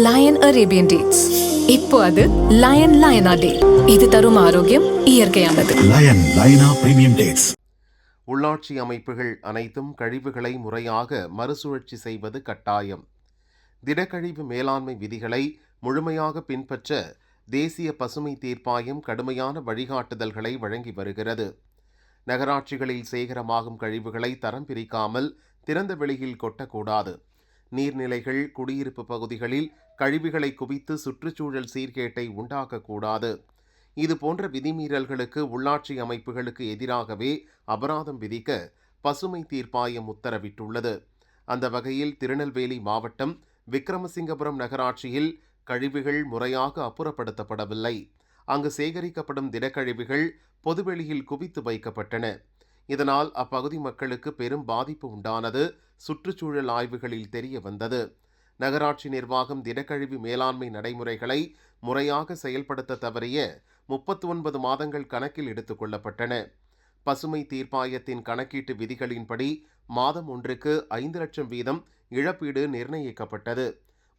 Line Arabian dates. இப்போ அது line லயனா டே. இது தரும் ஆரோக்கியம் இயற்கையானது. லயன் லயனா பிரீமியம் டேட்ஸ். உள்ளாட்சி அமைப்புகள் அனைத்தும் கழிவுகளை முறையாக மறுசுழற்சி செய்வது கட்டாயம். திடக்கழிவு மேலாண்மை விதிகளை முழுமையாக பின்பற்ற தேசிய பசுமை தீர்ப்பாயம் கடுமையான வழிகாட்டுதல்களை வழங்கி வருகிறது. நகராட்சிகளில் சேகரமாகும் கழிவுகளை தரம் பிரிக்காமல் திறந்த வெளியில் கொட்டக்கூடாது. நீர்நிலைகள், குடியிருப்பு பகுதிகளில் கழிவுகளை குவித்து சுற்றுச்சூழல் சீர்கேட்டை உண்டாக்கக்கூடாது. இதுபோன்ற விதிமீறல்களுக்கு உள்ளாட்சி அமைப்புகளுக்கு எதிராகவே அபராதம் விதிக்க பசுமை தீர்ப்பாயம் உத்தரவிட்டுள்ளது. அந்த வகையில் திருநெல்வேலி மாவட்டம் விக்கிரமசிங்கபுரம் நகராட்சியில் கழிவுகள் முறையாக அப்புறப்படுத்தப்படவில்லை. அங்கு சேகரிக்கப்படும் திடக்கழிவுகள் பொதுவெளியில் குவித்து வைக்கப்பட்டன. இதனால் அப்பகுதி மக்களுக்கு பெரும் பாதிப்பு உண்டானது சுற்றுச்சூழல் ஆய்வுகளில் தெரிய வந்தது. நகராட்சி நிர்வாகம் திடக்கழிவு மேலாண்மை நடைமுறைகளை முறையாக செயல்படுத்த தவறிய 39 மாதங்கள் கணக்கில் எடுத்துக் கொள்ளப்பட்டன. பசுமை தீர்ப்பாயத்தின் கணக்கீட்டு விதிகளின்படி மாதம் ஒன்றுக்கு 5 லட்சம் வீதம் இழப்பீடு நிர்ணயிக்கப்பட்டது.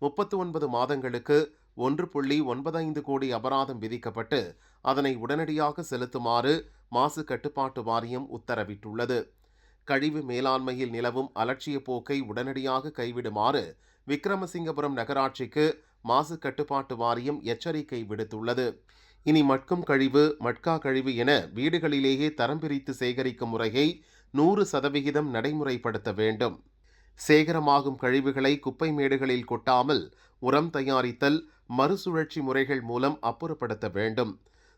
39 மாதங்களுக்கு 1.95 கோடி அபராதம் விதிக்கப்பட்டு அதனை உடனடியாக செலுத்துமாறு மாசு கட்டுப்பாட்டு வாரியம் உத்தரவிட்டுள்ளது. கழிவு மேலாண்மையில் நிலவும் அலட்சிய போக்கை உடனடியாக கைவிடுமாறு விக்கிரமசிங்கபுரம் நகராட்சிக்கு மாசு கட்டுப்பாட்டு வாரியம் எச்சரிக்கை விடுத்துள்ளது. இனி மட்கும் கழிவு, மட்கா கழிவு என வீடுகளிலேயே தரம் பிரித்து சேகரிக்கும் முறையை 100% நடைமுறைப்படுத்த வேண்டும். சேகரமாகும் கழிவுகளை குப்பை மேடுகளில் கொட்டாமல் உரம் தயாரித்தல், மறுசுழற்சி முறைகள் மூலம் அப்புறப்படுத்த வேண்டும்.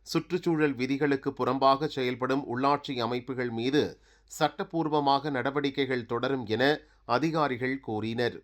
சுற்றுச்சூழல் விதிகளுக்கு புறம்பாக செயல்படும் உள்ளாட்சி அமைப்புகள் மீது சட்டப்பூர்வமாக நடவடிக்கைகள் தொடரும் என அதிகாரிகள் கூறினர்.